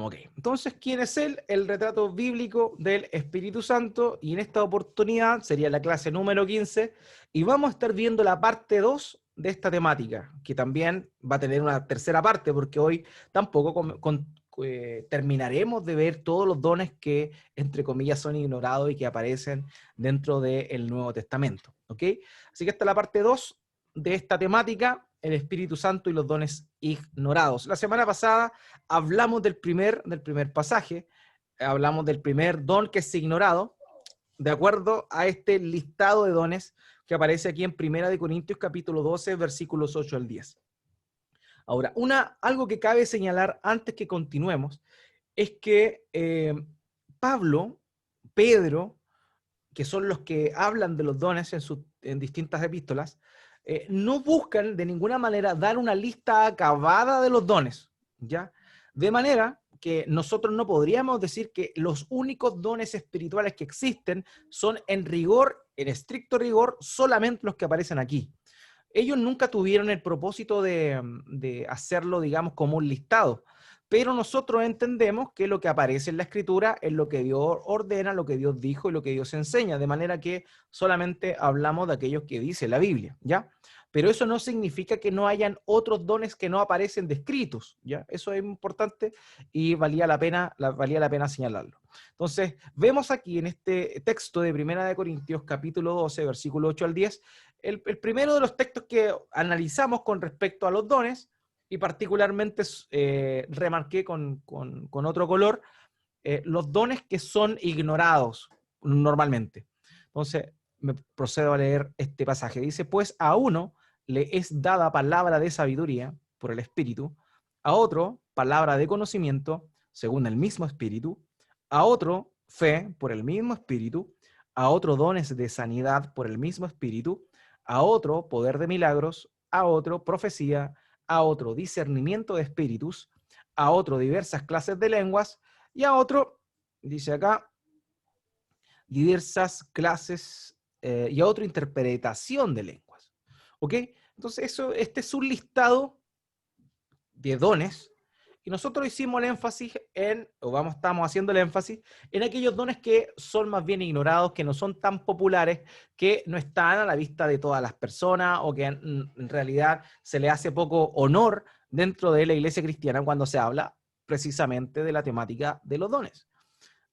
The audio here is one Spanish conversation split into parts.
Ok, entonces, ¿quién es él? El retrato bíblico del Espíritu Santo, y en esta oportunidad sería la clase número 15, y vamos a estar viendo la parte 2 de esta temática, que también va a tener una tercera parte, porque hoy tampoco terminaremos de ver todos los dones que, entre comillas, son ignorados y que aparecen dentro del Nuevo Testamento, ¿ok? Así que esta es la parte 2 de esta temática, el Espíritu Santo y los dones ignorados. La semana pasada hablamos del primer pasaje, hablamos del primer don que es ignorado, de acuerdo a este listado de dones que aparece aquí en Primera de Corintios capítulo 12, versículos 8 al 10. Ahora, algo que cabe señalar antes que continuemos, es que Pablo, Pedro, que son los que hablan de los dones en distintas epístolas, no buscan de ninguna manera dar una lista acabada de los dones, ¿ya? De manera que nosotros no podríamos decir que los únicos dones espirituales que existen son en rigor, en estricto rigor, solamente los que aparecen aquí. Ellos nunca tuvieron el propósito de hacerlo, digamos, como un listado, pero nosotros entendemos que lo que aparece en la Escritura es lo que Dios ordena, lo que Dios dijo y lo que Dios enseña, de manera que solamente hablamos de aquellos que dice la Biblia, ¿ya? Pero eso no significa que no hayan otros dones que no aparecen descritos, ¿ya? Eso es importante y valía la pena señalarlo. Entonces, vemos aquí en este texto de Primera de Corintios, capítulo 12, versículo 8 al 10, el primero de los textos que analizamos con respecto a los dones, y particularmente remarqué con otro color, los dones que son ignorados normalmente. Entonces, me procedo a leer este pasaje. Dice, pues a uno le es dada palabra de sabiduría por el Espíritu, a otro palabra de conocimiento según el mismo Espíritu, a otro fe por el mismo Espíritu, a otro dones de sanidad por el mismo Espíritu, a otro poder de milagros, a otro profecía, a otro discernimiento de espíritus, a otro diversas clases de lenguas, y a otro, dice acá, diversas clases y a otro interpretación de lenguas. ¿Ok? Entonces, este es un listado de dones, y nosotros hicimos el énfasis estamos haciendo el énfasis en aquellos dones que son más bien ignorados, que no son tan populares, que no están a la vista de todas las personas, o que en realidad se le hace poco honor dentro de la iglesia cristiana cuando se habla precisamente de la temática de los dones.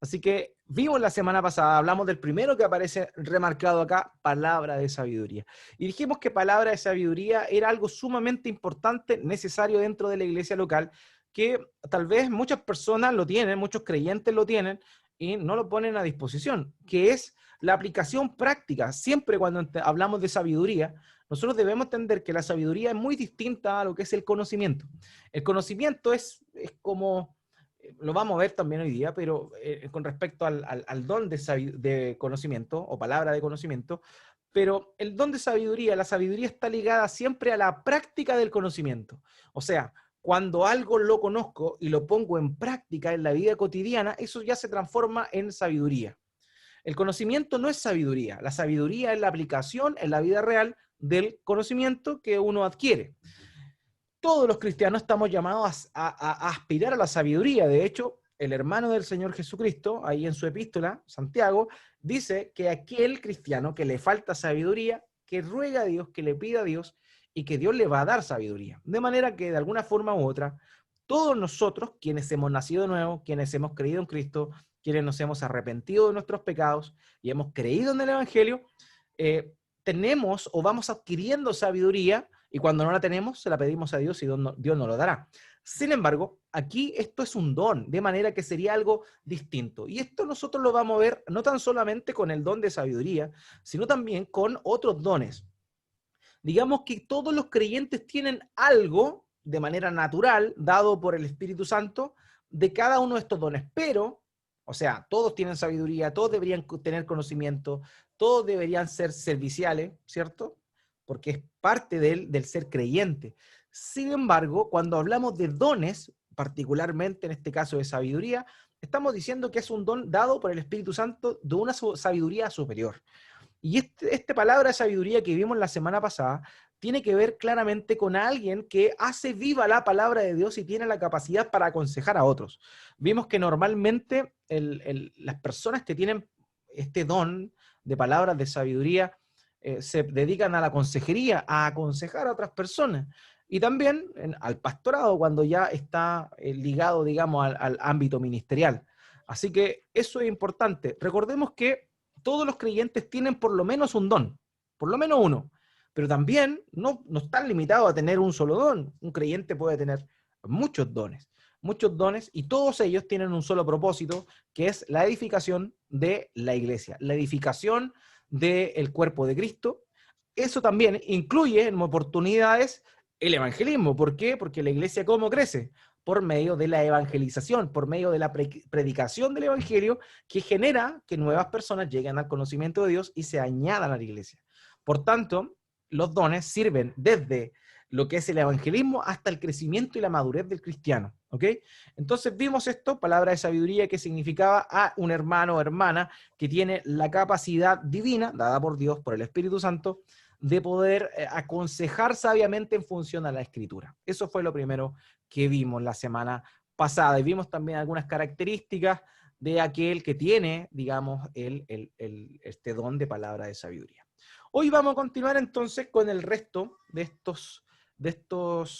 Así que vimos la semana pasada, hablamos del primero que aparece remarcado acá, palabra de sabiduría. Y dijimos que palabra de sabiduría era algo sumamente importante, necesario dentro de la iglesia local, que tal vez muchas personas lo tienen, muchos creyentes lo tienen y no lo ponen a disposición, que es la aplicación práctica. Siempre cuando hablamos de sabiduría, nosotros debemos entender que la sabiduría es muy distinta a lo que es el conocimiento. El conocimiento es como lo vamos a ver también hoy día, pero con respecto al don de conocimiento o palabra de conocimiento, pero el don de sabiduría, la sabiduría está ligada siempre a la práctica del conocimiento. O sea, cuando algo lo conozco y lo pongo en práctica en la vida cotidiana, eso ya se transforma en sabiduría. El conocimiento no es sabiduría, la sabiduría es la aplicación en la vida real del conocimiento que uno adquiere. Todos los cristianos estamos llamados a aspirar a la sabiduría. De hecho, el hermano del Señor Jesucristo, ahí en su epístola, Santiago, dice que aquel cristiano que le falta sabiduría, que ruega a Dios, que le pida a Dios, y que Dios le va a dar sabiduría. De manera que de alguna forma u otra, todos nosotros, quienes hemos nacido de nuevo, quienes hemos creído en Cristo, quienes nos hemos arrepentido de nuestros pecados y hemos creído en el Evangelio, tenemos o vamos adquiriendo sabiduría, y cuando no la tenemos, se la pedimos a Dios y Dios nos lo dará. Sin embargo, aquí esto es un don, de manera que sería algo distinto. Y esto nosotros lo vamos a ver no tan solamente con el don de sabiduría, sino también con otros dones. Digamos que todos los creyentes tienen algo de manera natural, dado por el Espíritu Santo, de cada uno de estos dones. Pero, o sea, todos tienen sabiduría, todos deberían tener conocimiento, todos deberían ser serviciales, ¿cierto? Porque es parte del ser creyente. Sin embargo, cuando hablamos de dones, particularmente en este caso de sabiduría, estamos diciendo que es un don dado por el Espíritu Santo de una sabiduría superior. Y esta palabra de sabiduría que vimos la semana pasada tiene que ver claramente con alguien que hace viva la palabra de Dios y tiene la capacidad para aconsejar a otros. Vimos que normalmente las personas que tienen este don de palabras de sabiduría se dedican a la consejería, a aconsejar a otras personas. Y también al pastorado cuando ya está ligado, digamos, al ámbito ministerial. Así que eso es importante. Recordemos que todos los creyentes tienen por lo menos un don, por lo menos uno, pero también no están limitados a tener un solo don. Un creyente puede tener muchos dones, y todos ellos tienen un solo propósito, que es la edificación de la iglesia, la edificación del cuerpo de Cristo. Eso también incluye en oportunidades el evangelismo. ¿Por qué? Porque la iglesia, ¿cómo crece? Por medio de la evangelización, por medio de la predicación del evangelio, que genera que nuevas personas lleguen al conocimiento de Dios y se añadan a la iglesia. Por tanto, los dones sirven desde lo que es el evangelismo hasta el crecimiento y la madurez del cristiano. ¿Ok? Entonces vimos esto, palabra de sabiduría, que significaba a un hermano o hermana que tiene la capacidad divina, dada por Dios, por el Espíritu Santo, de poder aconsejar sabiamente en función a la Escritura. Eso fue lo primero que vimos la semana pasada. Y vimos también algunas características de aquel que tiene, digamos, este don de palabra de sabiduría. Hoy vamos a continuar entonces con el resto de estos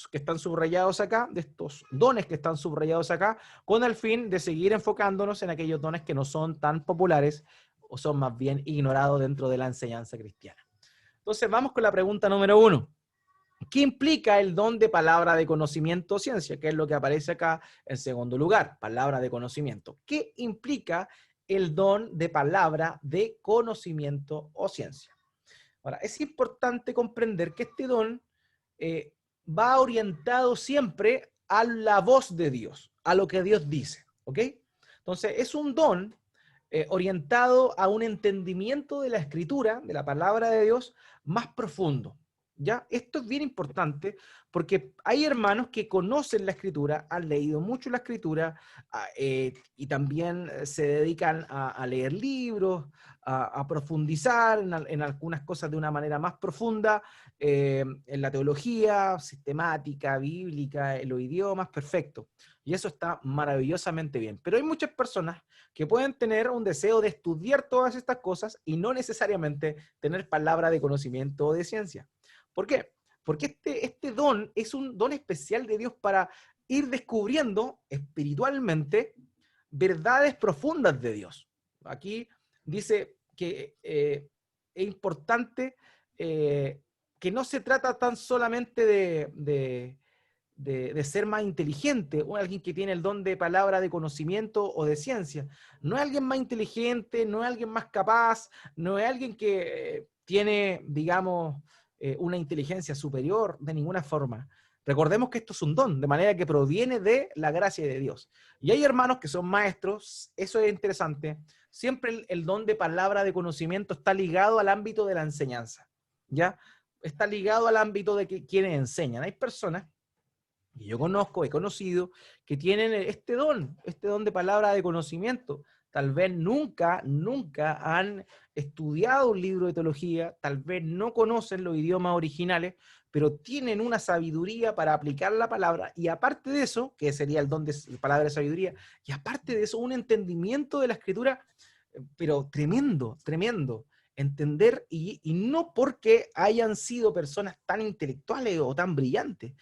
que están subrayados acá, de estos dones que están subrayados acá, con el fin de seguir enfocándonos en aquellos dones que no son tan populares o son más bien ignorados dentro de la enseñanza cristiana. Entonces vamos con la pregunta número 1. ¿Qué implica el don de palabra de conocimiento o ciencia? Que es lo que aparece acá en segundo lugar, palabra de conocimiento. ¿Qué implica el don de palabra de conocimiento o ciencia? Ahora, es importante comprender que este don va orientado siempre a la voz de Dios, a lo que Dios dice, ¿ok? Entonces, es un don orientado a un entendimiento de la Escritura, de la palabra de Dios, más profundo. ¿Ya? Esto es bien importante porque hay hermanos que conocen la Escritura, han leído mucho la Escritura y también se dedican a leer libros, a profundizar en algunas cosas de una manera más profunda, en la teología, sistemática, bíblica, en los idiomas, perfecto. Y eso está maravillosamente bien. Pero hay muchas personas que pueden tener un deseo de estudiar todas estas cosas y no necesariamente tener palabra de conocimiento o de ciencia. ¿Por qué? Porque este don es un don especial de Dios para ir descubriendo espiritualmente verdades profundas de Dios. Aquí dice que es importante que no se trata tan solamente de ser más inteligente, o alguien que tiene el don de palabra de conocimiento o de ciencia. No es alguien más inteligente, no es alguien más capaz, no es alguien que tiene, digamos, una inteligencia superior de ninguna forma. Recordemos que esto es un don, de manera que proviene de la gracia de Dios. Y hay hermanos que son maestros, eso es interesante. Siempre el don de palabra de conocimiento está ligado al ámbito de la enseñanza, ¿ya? Está ligado al ámbito de quienes enseñan. Hay personas que yo conozco, he conocido, que tienen este don de palabra de conocimiento. Tal vez nunca han estudiado un libro de teología, tal vez no conocen los idiomas originales, pero tienen una sabiduría para aplicar la palabra, y aparte de eso, que sería el don de palabra de sabiduría, y aparte de eso, un entendimiento de la Escritura, pero tremendo, tremendo. Entender, y no porque hayan sido personas tan intelectuales o tan brillantes.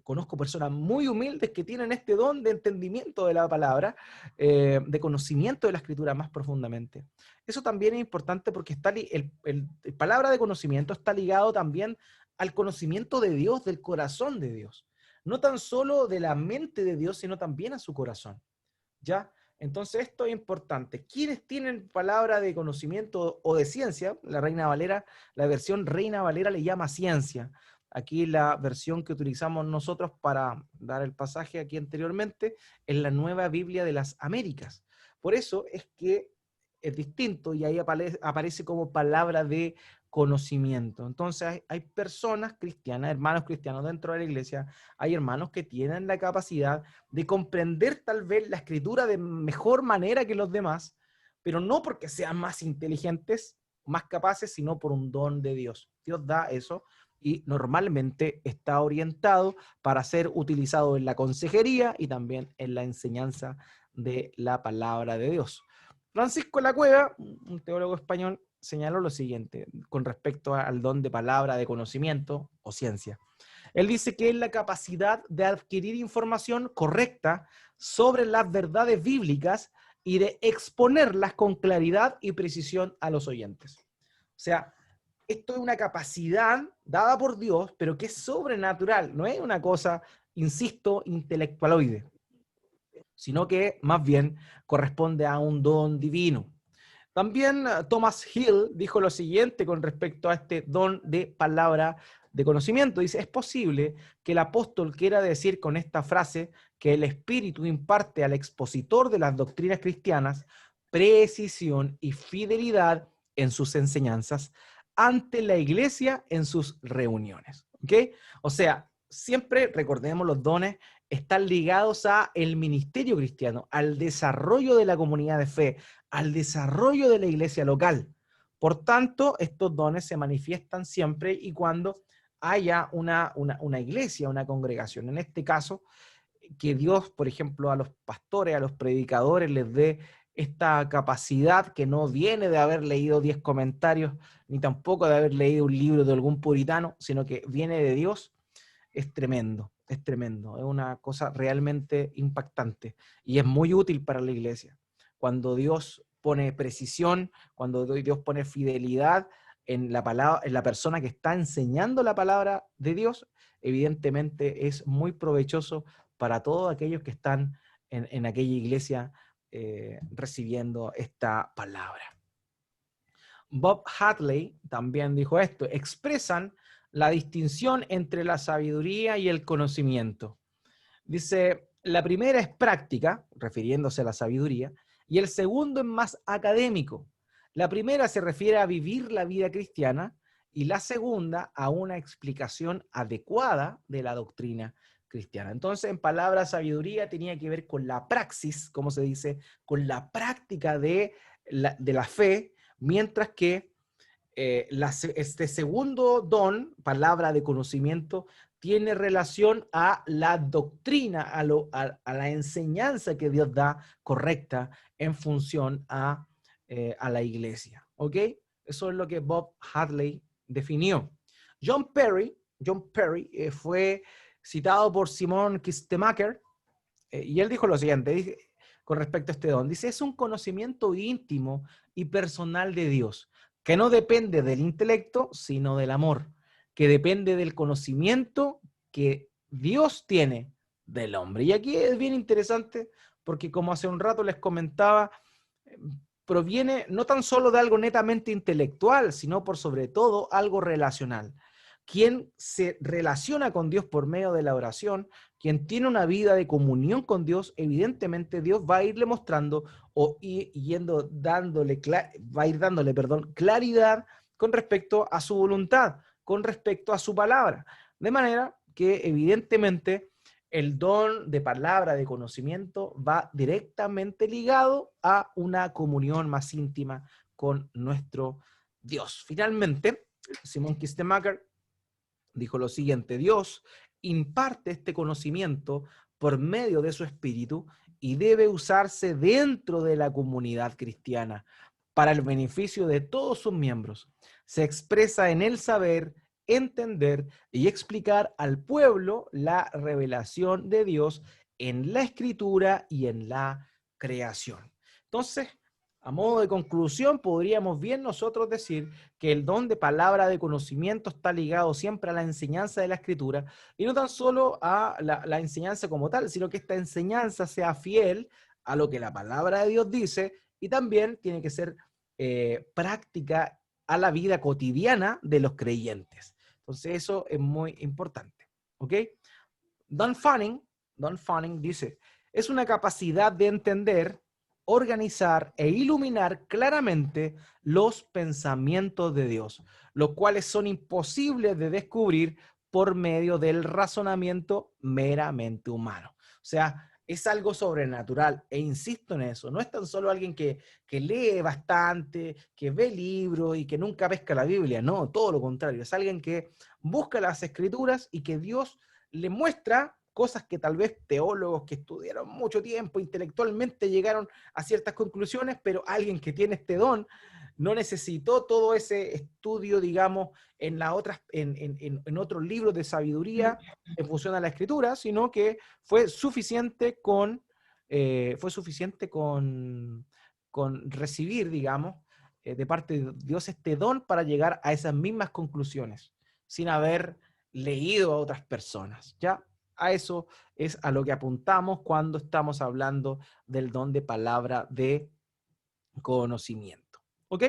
Conozco personas muy humildes que tienen este don de entendimiento de la palabra, de conocimiento de la Escritura más profundamente. Eso también es importante porque está el palabra de conocimiento está ligado también al conocimiento de Dios, del corazón de Dios. No tan solo de la mente de Dios, sino también a su corazón. ¿Ya? Entonces esto es importante. ¿Quiénes tienen palabra de conocimiento o de ciencia? La Reina Valera, la versión Reina Valera le llama ciencia. Aquí la versión que utilizamos nosotros para dar el pasaje aquí anteriormente es la Nueva Biblia de las Américas. Por eso es que es distinto y ahí aparece como palabra de conocimiento. Entonces hay personas cristianas, hermanos cristianos dentro de la iglesia, hay hermanos que tienen la capacidad de comprender tal vez la Escritura de mejor manera que los demás, pero no porque sean más inteligentes, más capaces, sino por un don de Dios. Dios da eso. y normalmente está orientado para ser utilizado en la consejería y también en la enseñanza de la palabra de Dios. Francisco de la Cueva, un teólogo español, señaló lo siguiente con respecto al don de palabra, de conocimiento o ciencia. Él dice que es la capacidad de adquirir información correcta sobre las verdades bíblicas y de exponerlas con claridad y precisión a los oyentes. O sea, esto es una capacidad dada por Dios, pero que es sobrenatural, no es una cosa, insisto, intelectualoide, sino que más bien corresponde a un don divino. También Thomas Hill dijo lo siguiente con respecto a este don de palabra de conocimiento. Dice, es posible que el apóstol quiera decir con esta frase que el Espíritu imparte al expositor de las doctrinas cristianas precisión y fidelidad en sus enseñanzas ante la iglesia en sus reuniones. ¿Ok? O sea, siempre recordemos los dones están ligados a el ministerio cristiano, al desarrollo de la comunidad de fe, al desarrollo de la iglesia local. Por tanto, estos dones se manifiestan siempre y cuando haya una iglesia, una congregación. En este caso, que Dios, por ejemplo, a los pastores, a los predicadores les dé esta capacidad que no viene de haber leído 10 comentarios, ni tampoco de haber leído un libro de algún puritano, sino que viene de Dios, es tremendo, es tremendo. Es una cosa realmente impactante y es muy útil para la iglesia. Cuando Dios pone precisión, cuando Dios pone fidelidad en la palabra, en la persona que está enseñando la palabra de Dios, evidentemente es muy provechoso para todos aquellos que están en aquella iglesia recibiendo esta palabra. Bob Hartley también dijo esto, expresan la distinción entre la sabiduría y el conocimiento. Dice, la primera es práctica, refiriéndose a la sabiduría, y el segundo es más académico. La primera se refiere a vivir la vida cristiana y la segunda a una explicación adecuada de la doctrina cristiana. Entonces, en palabras sabiduría tenía que ver con la praxis, como se dice, con la práctica de la fe, mientras que este segundo don, palabra de conocimiento, tiene relación a la doctrina, a la enseñanza que Dios da correcta en función a la iglesia. ¿Ok? Eso es lo que Bob Hartley definió. John Perry fue citado por Simon Kistemaker y él dijo lo siguiente, dice, con respecto a este don. Dice, es un conocimiento íntimo y personal de Dios, que no depende del intelecto, sino del amor, que depende del conocimiento que Dios tiene del hombre. Y aquí es bien interesante porque como hace un rato les comentaba, proviene no tan solo de algo netamente intelectual, sino por sobre todo algo relacional. Quien se relaciona con Dios por medio de la oración, quien tiene una vida de comunión con Dios, evidentemente Dios va a irle mostrando o va a ir dándole, claridad con respecto a su voluntad, con respecto a su palabra. De manera que evidentemente el don de palabra, de conocimiento, va directamente ligado a una comunión más íntima con nuestro Dios. Finalmente, Simon Kistemaker dijo lo siguiente, Dios imparte este conocimiento por medio de su espíritu y debe usarse dentro de la comunidad cristiana para el beneficio de todos sus miembros. Se expresa en el saber, entender y explicar al pueblo la revelación de Dios en la escritura y en la creación. Entonces, a modo de conclusión, podríamos bien nosotros decir que el don de palabra de conocimiento está ligado siempre a la enseñanza de la escritura y no tan solo a la enseñanza como tal, sino que esta enseñanza sea fiel a lo que la palabra de Dios dice y también tiene que ser práctica a la vida cotidiana de los creyentes. Entonces eso es muy importante. ¿Ok? Don Fanning dice, es una capacidad de entender, organizar e iluminar claramente los pensamientos de Dios, los cuales son imposibles de descubrir por medio del razonamiento meramente humano. O sea, es algo sobrenatural, e insisto en eso, no es tan solo alguien que lee bastante, que ve libros y que nunca pesca la Biblia, no, todo lo contrario, es alguien que busca las escrituras y que Dios le muestra cosas que tal vez teólogos que estudiaron mucho tiempo, intelectualmente llegaron a ciertas conclusiones, pero alguien que tiene este don no necesitó todo ese estudio, digamos, en otros libros de sabiduría en función a la escritura, sino que fue suficiente con recibir, digamos, de parte de Dios este don para llegar a esas mismas conclusiones, sin haber leído a otras personas. ¿Ya? A eso es a lo que apuntamos cuando estamos hablando del don de palabra de conocimiento. ¿Ok?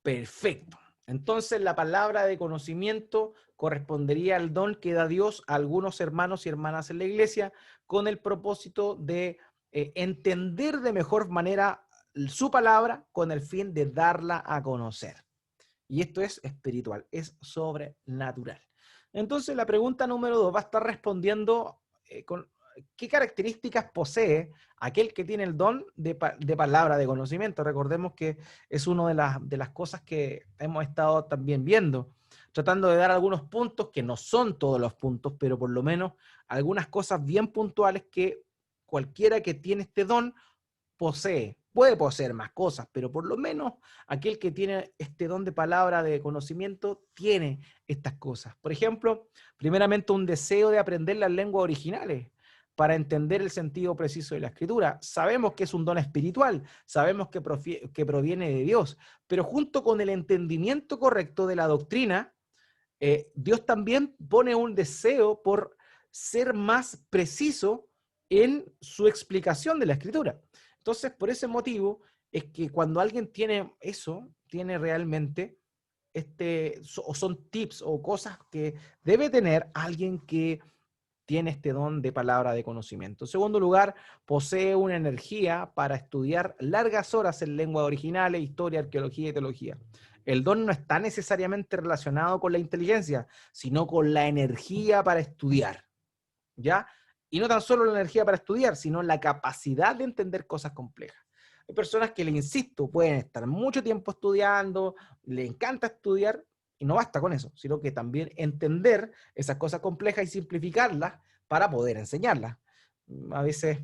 Perfecto. Entonces la palabra de conocimiento correspondería al don que da Dios a algunos hermanos y hermanas en la iglesia con el propósito de entender de mejor manera su palabra con el fin de darla a conocer. Y esto es espiritual, es sobrenatural. Entonces la pregunta número 2 va a estar respondiendo con qué características posee aquel que tiene el don de palabra de conocimiento. Recordemos que es una de las cosas que hemos estado también viendo, tratando de dar algunos puntos que no son todos los puntos, pero por lo menos algunas cosas bien puntuales que cualquiera que tiene este don posee. Puede poseer más cosas, pero por lo menos aquel que tiene este don de palabra de conocimiento tiene estas cosas. Por ejemplo, primeramente un deseo de aprender las lenguas originales para entender el sentido preciso de la escritura. Sabemos que es un don espiritual, sabemos que proviene de Dios, pero junto con el entendimiento correcto de la doctrina, Dios también pone un deseo por ser más preciso en su explicación de la escritura. Entonces, por ese motivo, es que cuando alguien tiene eso, tiene realmente o son tips o cosas que debe tener alguien que tiene este don de palabra de conocimiento. En segundo lugar, posee una energía para estudiar largas horas en lenguas originales, historia, arqueología y teología. El don no está necesariamente relacionado con la inteligencia, sino con la energía para estudiar, ¿ya? Y no tan solo la energía para estudiar, sino la capacidad de entender cosas complejas. Hay personas que, le insisto, pueden estar mucho tiempo estudiando, le encanta estudiar, y no basta con eso, sino que también entender esas cosas complejas y simplificarlas para poder enseñarlas. A veces,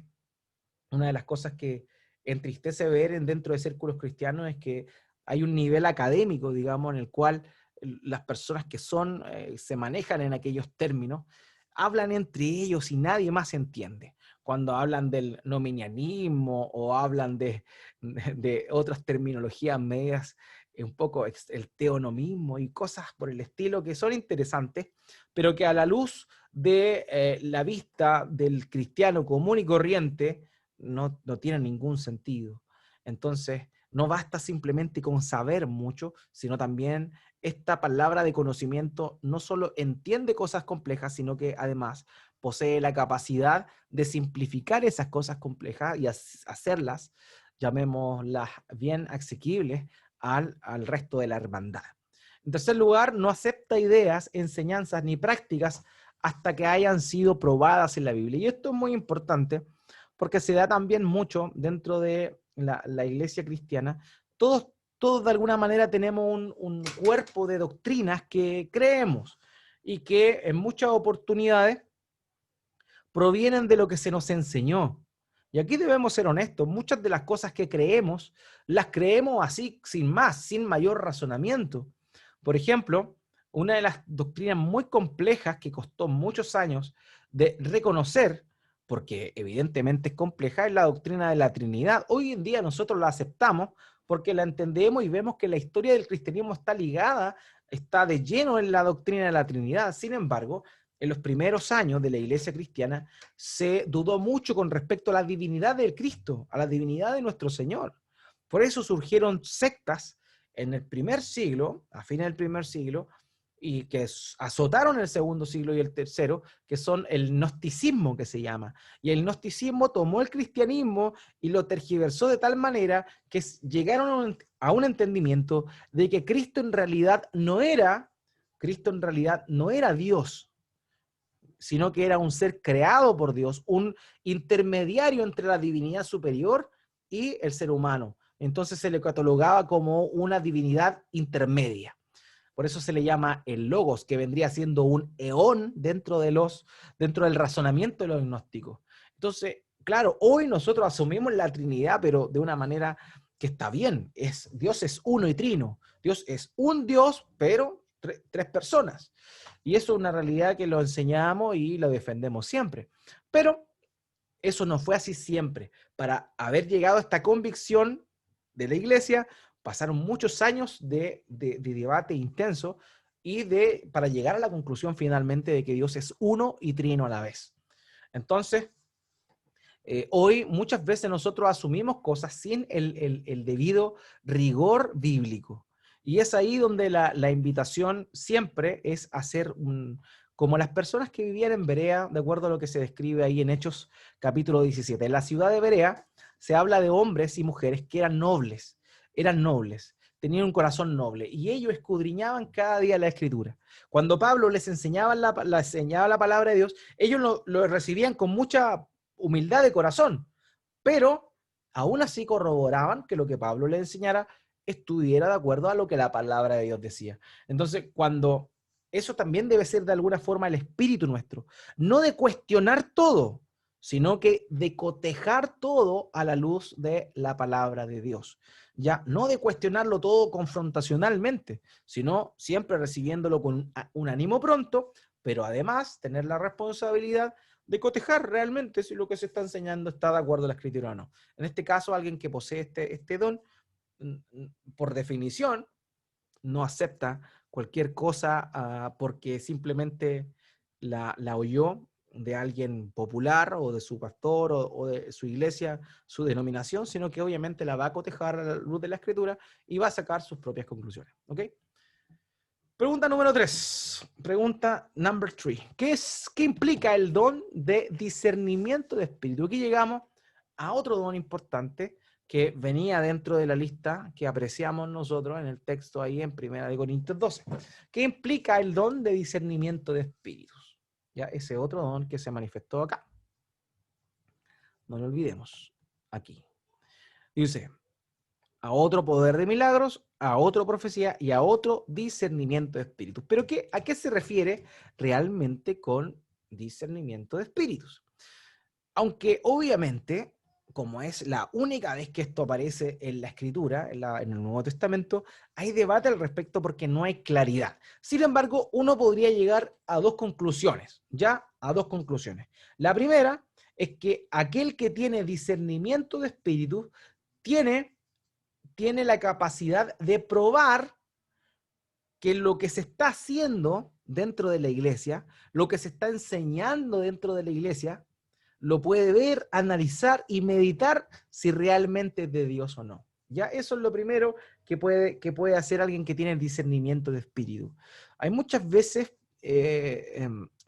una de las cosas que entristece ver dentro de círculos cristianos es que hay un nivel académico, digamos, en el cual las personas que se manejan en aquellos términos, hablan entre ellos y nadie más entiende. Cuando hablan del nominalismo o hablan de otras terminologías medias, un poco el teonomismo y cosas por el estilo que son interesantes, pero que a la luz de la vista del cristiano común y corriente no tienen ningún sentido. Entonces, no basta simplemente con saber mucho, sino también esta palabra de conocimiento no solo entiende cosas complejas, sino que además posee la capacidad de simplificar esas cosas complejas y hacerlas, llamémoslas bien asequibles al resto de la hermandad. En tercer lugar, no acepta ideas, enseñanzas ni prácticas hasta que hayan sido probadas en la Biblia. Y esto es muy importante porque se da también mucho dentro de la iglesia cristiana. Todos de alguna manera tenemos un cuerpo de doctrinas que creemos y que en muchas oportunidades provienen de lo que se nos enseñó. Y aquí debemos ser honestos, muchas de las cosas que creemos, las creemos así, sin más, sin mayor razonamiento. Por ejemplo, una de las doctrinas muy complejas que costó muchos años de reconocer, porque evidentemente es compleja, es la doctrina de la Trinidad. Hoy en día nosotros la aceptamos porque la entendemos y vemos que la historia del cristianismo está ligada, está de lleno en la doctrina de la Trinidad. Sin embargo, en los primeros años de la iglesia cristiana se dudó mucho con respecto a la divinidad del Cristo, a la divinidad de nuestro Señor. Por eso surgieron sectas en el primer siglo, a fines del primer siglo, y que azotaron el segundo siglo y el tercero, que son el gnosticismo que se llama. Y el gnosticismo tomó el cristianismo y lo tergiversó de tal manera que llegaron a un entendimiento de que Cristo en realidad no era Dios. sino que era un ser creado por Dios, un intermediario entre la divinidad superior y el ser humano. Entonces se le catalogaba como una divinidad intermedia. Por eso se le llama el logos, que vendría siendo un eón dentro del razonamiento de los gnósticos. Entonces, claro, hoy nosotros asumimos la Trinidad, pero de una manera que está bien. Dios es uno y trino. Dios es un Dios, pero tres personas. Y eso es una realidad que lo enseñamos y lo defendemos siempre. Pero eso no fue así siempre. Para haber llegado a esta convicción de la iglesia, pasaron muchos años de debate intenso y para llegar a la conclusión finalmente de que Dios es uno y trino a la vez. Entonces, hoy muchas veces nosotros asumimos cosas sin el debido rigor bíblico. Y es ahí donde la invitación siempre es hacer como las personas que vivían en Berea, de acuerdo a lo que se describe ahí en Hechos capítulo 17. En la ciudad de Berea se habla de hombres y mujeres que eran nobles, tenían un corazón noble, y ellos escudriñaban cada día la Escritura. Cuando Pablo les enseñaba la palabra de Dios, ellos lo recibían con mucha humildad de corazón, pero aún así corroboraban que lo que Pablo le enseñara estuviera de acuerdo a lo que la palabra de Dios decía. Entonces, cuando eso también debe ser de alguna forma el espíritu nuestro, no de cuestionar todo, sino que de cotejar todo a la luz de la palabra de Dios. Ya no de cuestionarlo todo confrontacionalmente, sino siempre recibiéndolo con un ánimo pronto, pero además tener la responsabilidad de cotejar realmente si lo que se está enseñando está de acuerdo a la Escritura o no. En este caso, alguien que posee este don, por definición, no acepta cualquier cosa porque simplemente la oyó de alguien popular o de su pastor o de su iglesia, su denominación, sino que obviamente la va a cotejar a la luz de la Escritura y va a sacar sus propias conclusiones. ¿Ok? Pregunta número 3. Pregunta number 3. ¿Qué implica el don de discernimiento de espíritu? Aquí llegamos a otro don importante que venía dentro de la lista que apreciamos nosotros en el texto ahí en 1 Corintios 12. ¿Qué implica el don de discernimiento de espíritus? Ya, ese otro don que se manifestó acá. No lo olvidemos. Aquí. Dice, a otro poder de milagros, a otra profecía y a otro discernimiento de espíritus. ¿Pero a qué se refiere realmente con discernimiento de espíritus? Aunque obviamente, como es la única vez que esto aparece en la Escritura, en el Nuevo Testamento, hay debate al respecto porque no hay claridad. Sin embargo, uno podría llegar a dos conclusiones, La primera es que aquel que tiene discernimiento de espíritus tiene la capacidad de probar que lo que se está haciendo dentro de la iglesia, lo que se está enseñando dentro de la iglesia, lo puede ver, analizar y meditar si realmente es de Dios o no. Ya eso es lo primero que puede hacer alguien que tiene discernimiento de espíritu. Hay muchas veces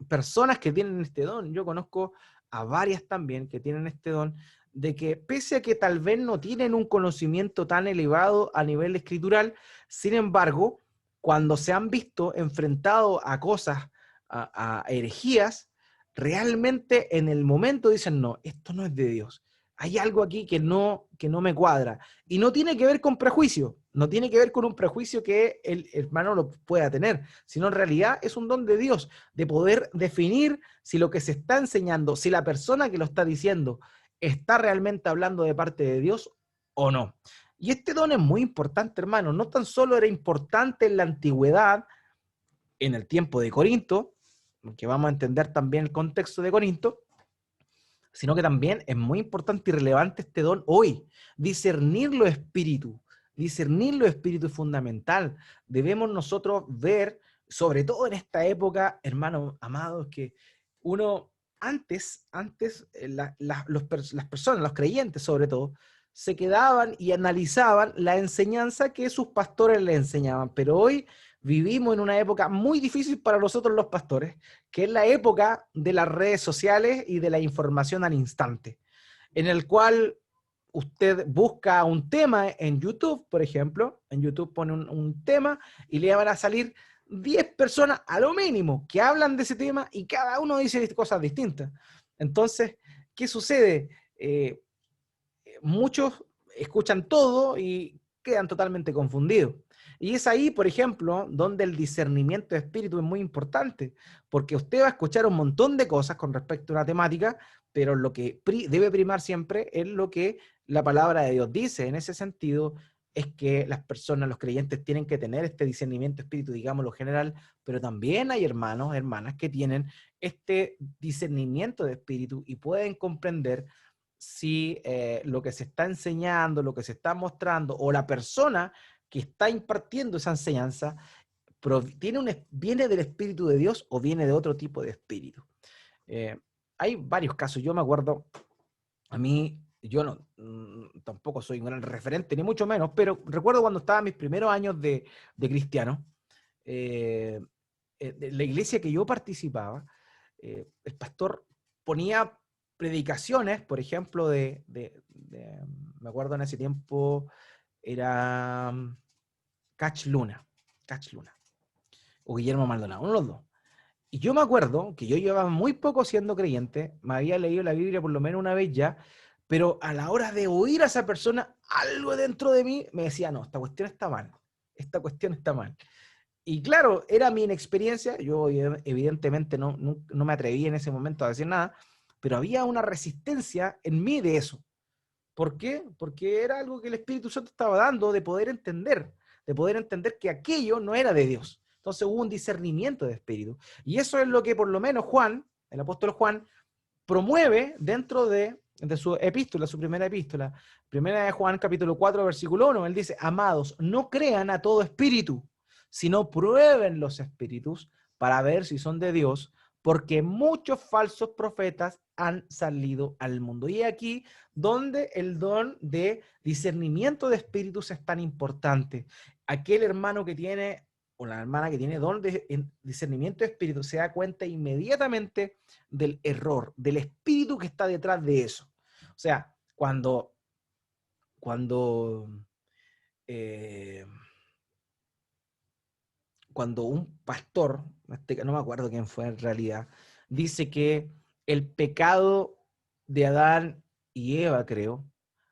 personas que tienen este don. Yo conozco a varias también que tienen este don, de que pese a que tal vez no tienen un conocimiento tan elevado a nivel escritural, sin embargo, cuando se han visto enfrentados a cosas, a herejías, realmente en el momento dicen, no, esto no es de Dios. Hay algo aquí que no me cuadra. Y no tiene que ver con prejuicio, no tiene que ver con un prejuicio que el hermano lo pueda tener, sino en realidad es un don de Dios, de poder definir si lo que se está enseñando, si la persona que lo está diciendo está realmente hablando de parte de Dios o no. Y este don es muy importante, hermano. No tan solo era importante en la antigüedad, en el tiempo de Corinto, que vamos a entender también el contexto de Corinto, sino que también es muy importante y relevante este don hoy. Discernir los espíritus es fundamental. Debemos nosotros ver, sobre todo en esta época, hermanos amados, que uno antes las personas, los creyentes sobre todo, se quedaban y analizaban la enseñanza que sus pastores les enseñaban, pero hoy vivimos en una época muy difícil para nosotros los pastores, que es la época de las redes sociales y de la información al instante, en el cual usted busca un tema en YouTube, por ejemplo, en YouTube pone un tema y le van a salir 10 personas a lo mínimo que hablan de ese tema y cada uno dice cosas distintas. Entonces, ¿qué sucede? Muchos escuchan todo y quedan totalmente confundidos. Y es ahí, por ejemplo, donde el discernimiento de espíritu es muy importante, porque usted va a escuchar un montón de cosas con respecto a una temática, pero lo que debe primar siempre es lo que la palabra de Dios dice. En ese sentido, es que las personas, los creyentes, tienen que tener este discernimiento de espíritu, digámoslo general, pero también hay hermanos, hermanas que tienen este discernimiento de espíritu y pueden comprender si lo que se está enseñando, lo que se está mostrando, o la persona que está impartiendo esa enseñanza viene del Espíritu de Dios o viene de otro tipo de espíritu. Hay varios casos. Yo me acuerdo, a mí, yo no, tampoco soy un gran referente, ni mucho menos, pero recuerdo cuando estaba en mis primeros años de cristiano, de la iglesia que yo participaba, el pastor ponía predicaciones, por ejemplo, me acuerdo en ese tiempo, era Catch Luna, o Guillermo Maldonado, uno de los dos. Y yo me acuerdo que yo llevaba muy poco siendo creyente, me había leído la Biblia por lo menos una vez ya, pero a la hora de oír a esa persona, algo dentro de mí me decía, no, esta cuestión está mal, esta cuestión está mal. Y claro, era mi inexperiencia, yo evidentemente no me atreví en ese momento a decir nada, pero había una resistencia en mí de eso. ¿Por qué? Porque era algo que el Espíritu Santo estaba dando de poder entender que aquello no era de Dios. Entonces hubo un discernimiento de espíritu. Y eso es lo que por lo menos Juan, el apóstol Juan, promueve dentro de su epístola, su primera epístola. Primera de Juan, capítulo 4, versículo 1. Él dice, amados, no crean a todo espíritu, sino prueben los espíritus para ver si son de Dios, porque muchos falsos profetas han salido al mundo. Y aquí donde el don de discernimiento de espíritus es tan importante. Aquel hermano que tiene, o la hermana que tiene don de discernimiento de espíritu, se da cuenta inmediatamente del error, del espíritu que está detrás de eso. O sea, cuando un pastor, no me acuerdo quién fue en realidad, dice que el pecado de Adán y Eva, creo,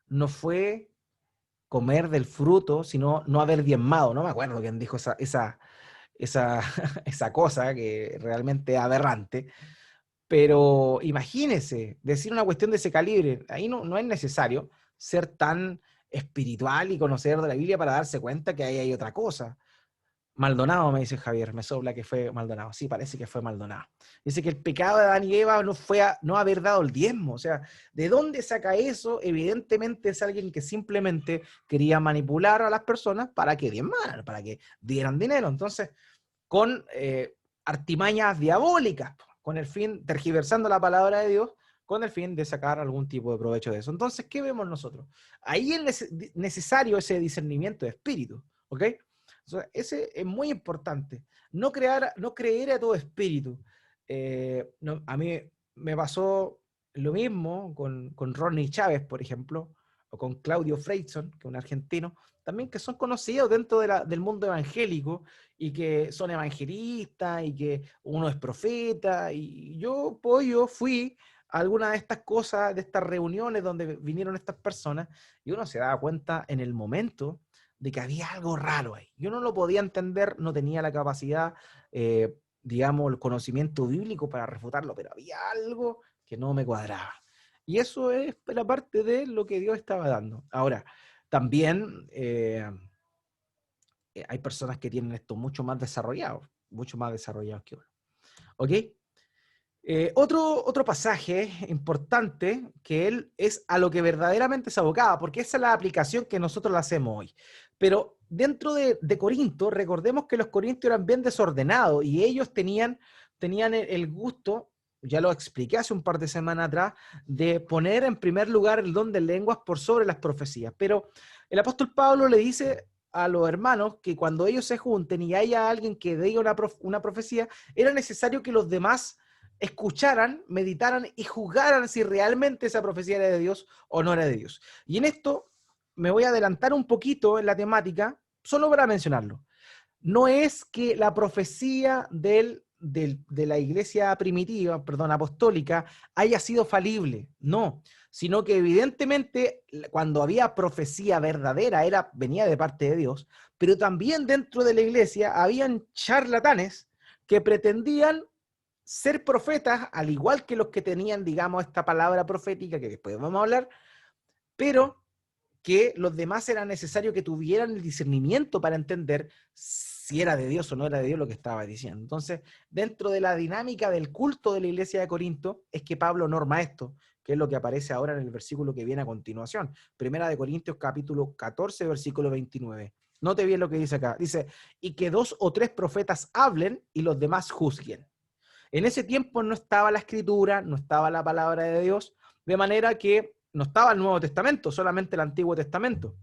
no fue comer del fruto, sino no haber diezmado. No me acuerdo quién dijo esa esa cosa que realmente es aberrante. Pero imagínese, decir una cuestión de ese calibre, ahí no es necesario ser tan espiritual y conocer de la Biblia para darse cuenta que ahí hay otra cosa. Maldonado, me dice Javier, me sopla que fue Maldonado. Sí, parece que fue Maldonado. Dice que el pecado de Adán y Eva no fue no haber dado el diezmo. O sea, ¿de dónde saca eso? Evidentemente es alguien que simplemente quería manipular a las personas para que diezmaran, para que dieran dinero. Entonces, con artimañas diabólicas, con el fin, tergiversando la palabra de Dios, con el fin de sacar algún tipo de provecho de eso. Entonces, ¿qué vemos nosotros? Ahí es necesario ese discernimiento de espíritu, ¿ok? O sea, ese es muy importante. No creer a todo espíritu. A mí me pasó lo mismo con Ronnie Chávez, por ejemplo, o con Claudio Freyson, que es un argentino, también que son conocidos dentro del mundo evangélico y que son evangelistas y que uno es profeta. Y yo fui a alguna de estas cosas, de estas reuniones donde vinieron estas personas, y uno se daba cuenta en el momento de que había algo raro ahí. Yo no lo podía entender, no tenía la capacidad, digamos, el conocimiento bíblico para refutarlo, pero había algo que no me cuadraba. Y eso es la parte de lo que Dios estaba dando. Ahora, también hay personas que tienen esto mucho más desarrollado que uno. ¿Ok? Otro pasaje importante que él es a lo que verdaderamente se abocaba, porque esa es la aplicación que nosotros la hacemos hoy. Pero dentro de Corinto, recordemos que los corintios eran bien desordenados y ellos tenían el gusto, ya lo expliqué hace un par de semanas atrás, de poner en primer lugar el don de lenguas por sobre las profecías. Pero el apóstol Pablo le dice a los hermanos que cuando ellos se junten y haya alguien que diga una profecía, era necesario que los demás escucharan, meditaran y juzgaran si realmente esa profecía era de Dios o no era de Dios. Y en esto me voy a adelantar un poquito en la temática, solo para mencionarlo. no es que la profecía de la iglesia primitiva, perdón, apostólica, haya sido falible, no, sino que evidentemente cuando había profecía verdadera venía de parte de Dios, pero también dentro de la iglesia habían charlatanes que pretendían ser profetas, al igual que los que tenían, digamos, esta palabra profética, que después vamos a hablar, pero que los demás era necesario que tuvieran el discernimiento para entender si era de Dios o no era de Dios lo que estaba diciendo. Entonces, dentro de la dinámica del culto de la iglesia de Corinto, es que Pablo norma esto, que es lo que aparece ahora en el versículo que viene a continuación. Primera de Corintios, capítulo 14, versículo 29. Note bien lo que dice acá. Dice, y que 2 o 3 profetas hablen y los demás juzguen. En ese tiempo no estaba la escritura, no estaba la palabra de Dios, de manera que no estaba el Nuevo Testamento, solamente el Antiguo Testamento.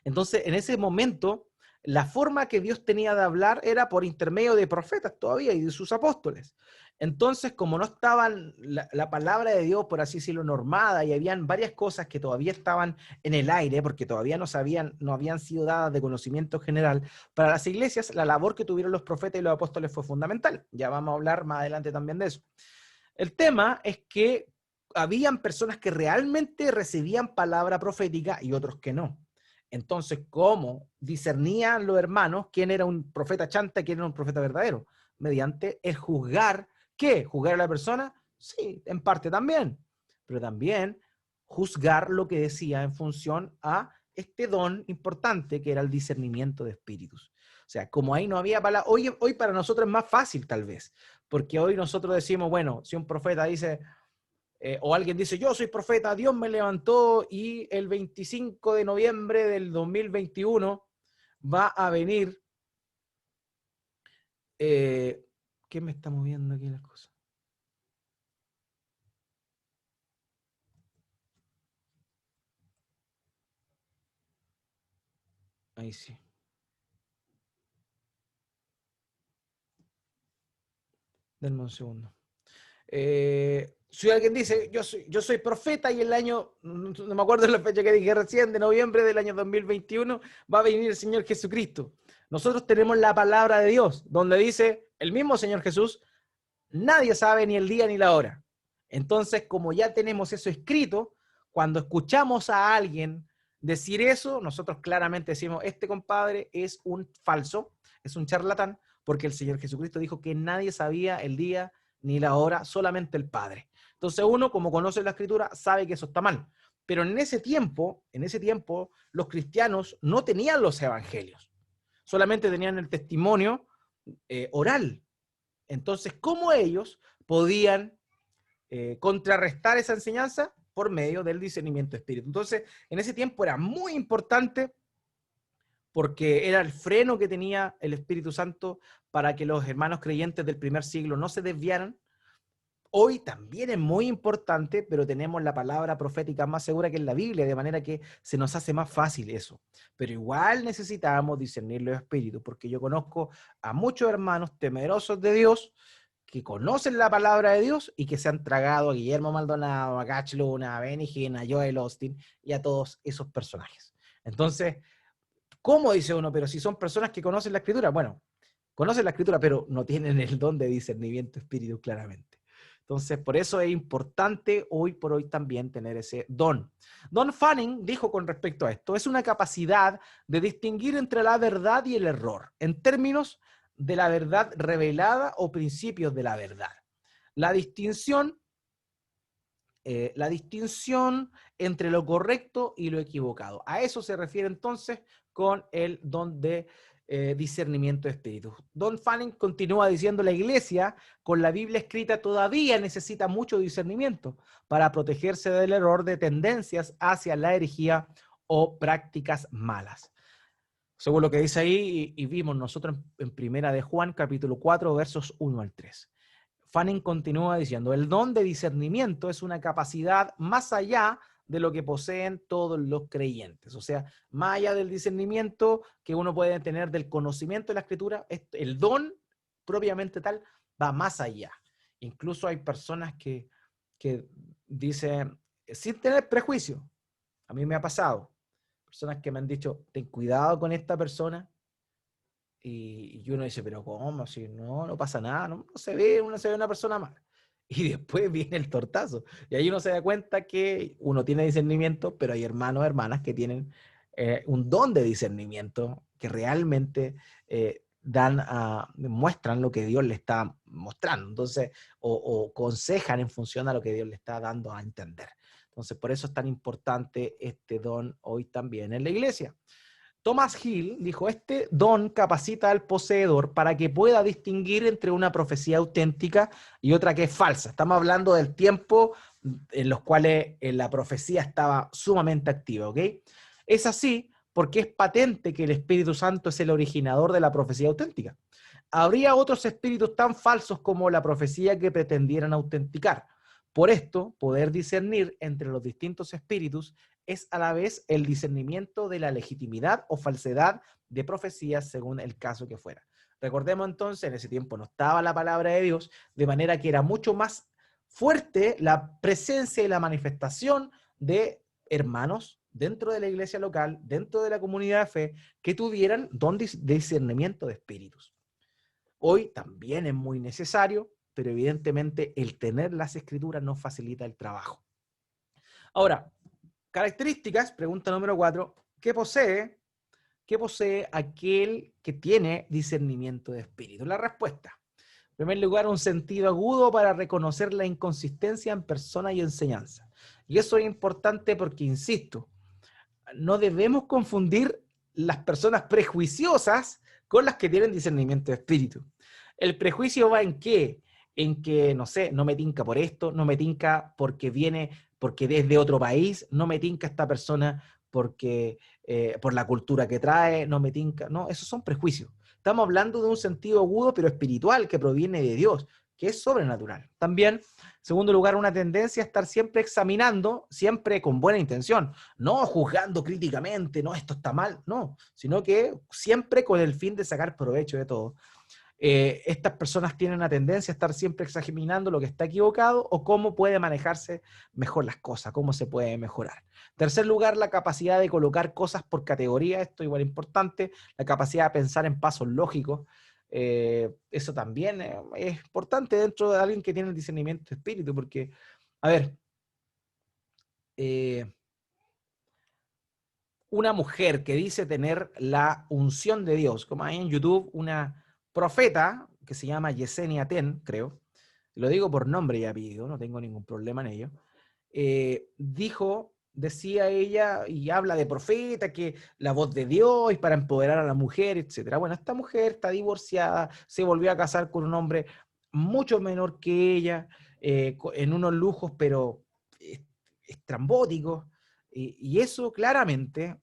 Entonces, en ese momento, la forma que Dios tenía de hablar era por intermedio de profetas todavía y de sus apóstoles. Entonces, como no estaba la palabra de Dios, por así decirlo, normada, y habían varias cosas que todavía estaban en el aire, porque todavía no habían sido dadas de conocimiento general, para las iglesias, la labor que tuvieron los profetas y los apóstoles fue fundamental. Ya vamos a hablar más adelante también de eso. El tema es que habían personas que realmente recibían palabra profética y otros que no. Entonces, ¿cómo discernían los hermanos quién era un profeta chanta y quién era un profeta verdadero? Mediante el juzgar. ¿Qué? ¿Juzgar a la persona? Sí, en parte también. Pero también juzgar lo que decía en función a este don importante que era el discernimiento de espíritus. O sea, como ahí no había palabra, hoy para nosotros es más fácil tal vez, porque hoy nosotros decimos, bueno, si un profeta dice, o alguien dice, yo soy profeta, Dios me levantó y el 25 de noviembre del 2021 va a venir, ¿qué me está moviendo aquí las cosas? Ahí sí. Denme un segundo. Si alguien dice, yo soy profeta y el año, no me acuerdo la fecha que dije recién, de noviembre del año 2021, va a venir el Señor Jesucristo. Nosotros tenemos la palabra de Dios, donde dice el mismo Señor Jesús, nadie sabe ni el día ni la hora. Entonces, como ya tenemos eso escrito, cuando escuchamos a alguien decir eso, nosotros claramente decimos, este compadre es un falso, es un charlatán, porque el Señor Jesucristo dijo que nadie sabía el día ni la hora, solamente el Padre. Entonces uno, como conoce la Escritura, sabe que eso está mal. Pero en ese tiempo, los cristianos no tenían los evangelios, solamente tenían el testimonio oral. Entonces, ¿cómo ellos podían contrarrestar esa enseñanza? Por medio del discernimiento de espíritu. Entonces, en ese tiempo era muy importante porque era el freno que tenía el Espíritu Santo para que los hermanos creyentes del primer siglo no se desviaran. Hoy también es muy importante, pero tenemos la palabra profética más segura que en la Biblia, de manera que se nos hace más fácil eso. Pero igual necesitamos discernir los espíritus, porque yo conozco a muchos hermanos temerosos de Dios que conocen la palabra de Dios y que se han tragado a Guillermo Maldonado, a Gach Luna, a Benny Hinn, a Joel Austin y a todos esos personajes. Entonces, ¿cómo dice uno? Pero si son personas que conocen la Escritura, bueno, conocen la Escritura, pero no tienen el don de discernimiento espíritu claramente. Entonces, por eso es importante hoy por hoy también tener ese don. Don Fanning dijo con respecto a esto, es una capacidad de distinguir entre la verdad y el error, en términos de la verdad revelada o principios de la verdad. La distinción, la distinción entre lo correcto y lo equivocado. A eso se refiere entonces con el don de discernimiento de espíritus. Don Fanning continúa diciendo, la iglesia con la Biblia escrita todavía necesita mucho discernimiento para protegerse del error de tendencias hacia la herejía o prácticas malas. Según lo que dice ahí, y vimos nosotros en Primera de Juan, capítulo 4, versos 1 al 3. Fanning continúa diciendo, el don de discernimiento es una capacidad más allá de lo que poseen todos los creyentes. O sea, más allá del discernimiento que uno puede tener del conocimiento de la Escritura, el don propiamente tal va más allá. Incluso hay personas que dicen, sin tener prejuicio, a mí me ha pasado, personas que me han dicho, ten cuidado con esta persona, Y uno dice, pero ¿cómo? Si no, no pasa nada, no se ve, uno se ve una persona mala. Y después viene el tortazo. Y ahí uno se da cuenta que uno tiene discernimiento, pero hay hermanos o hermanas que tienen un don de discernimiento que realmente muestran lo que Dios le está mostrando. Entonces, o aconsejan en función a lo que Dios le está dando a entender. Entonces, por eso es tan importante este don hoy también en la iglesia. Thomas Hill dijo, este don capacita al poseedor para que pueda distinguir entre una profecía auténtica y otra que es falsa. Estamos hablando del tiempo en los cuales la profecía estaba sumamente activa, ¿ok? Es así porque es patente que el Espíritu Santo es el originador de la profecía auténtica. Habría otros espíritus tan falsos como la profecía que pretendieran autenticar. Por esto, poder discernir entre los distintos espíritus es a la vez el discernimiento de la legitimidad o falsedad de profecías según el caso que fuera. Recordemos entonces, en ese tiempo no estaba la palabra de Dios, de manera que era mucho más fuerte la presencia y la manifestación de hermanos dentro de la iglesia local, dentro de la comunidad de fe, que tuvieran don de discernimiento de espíritus. Hoy también es muy necesario, pero evidentemente el tener las escrituras nos facilita el trabajo. Ahora, características, pregunta número 4, ¿qué posee aquel que tiene discernimiento de espíritu? La respuesta, en primer lugar, un sentido agudo para reconocer la inconsistencia en persona y enseñanza. Y eso es importante porque, insisto, no debemos confundir las personas prejuiciosas con las que tienen discernimiento de espíritu. ¿El prejuicio va en qué? En que, no sé, no me tinca por esto, no me tinca porque viene, porque desde otro país, no me tinca esta persona porque por la cultura que trae, no me tinca. No, esos son prejuicios. Estamos hablando de un sentido agudo, pero espiritual, que proviene de Dios, que es sobrenatural. También, en segundo lugar, una tendencia a estar siempre examinando, siempre con buena intención, no juzgando críticamente, no, esto está mal, no, sino que siempre con el fin de sacar provecho de todo. Estas personas tienen una tendencia a estar siempre examinando lo que está equivocado o cómo puede manejarse mejor las cosas, cómo se puede mejorar. En tercer lugar, la capacidad de colocar cosas por categoría, esto igual importante, la capacidad de pensar en pasos lógicos. Eso también es importante dentro de alguien que tiene el discernimiento de espíritu, porque, a ver, una mujer que dice tener la unción de Dios, como hay en YouTube una profeta que se llama Yesenia Ten, creo, lo digo por nombre y apellido, no tengo ningún problema en ello, decía ella, y habla de profeta, que la voz de Dios es para empoderar a la mujer, etc. Bueno, esta mujer está divorciada, se volvió a casar con un hombre mucho menor que ella, en unos lujos, pero estrambóticos, y eso claramente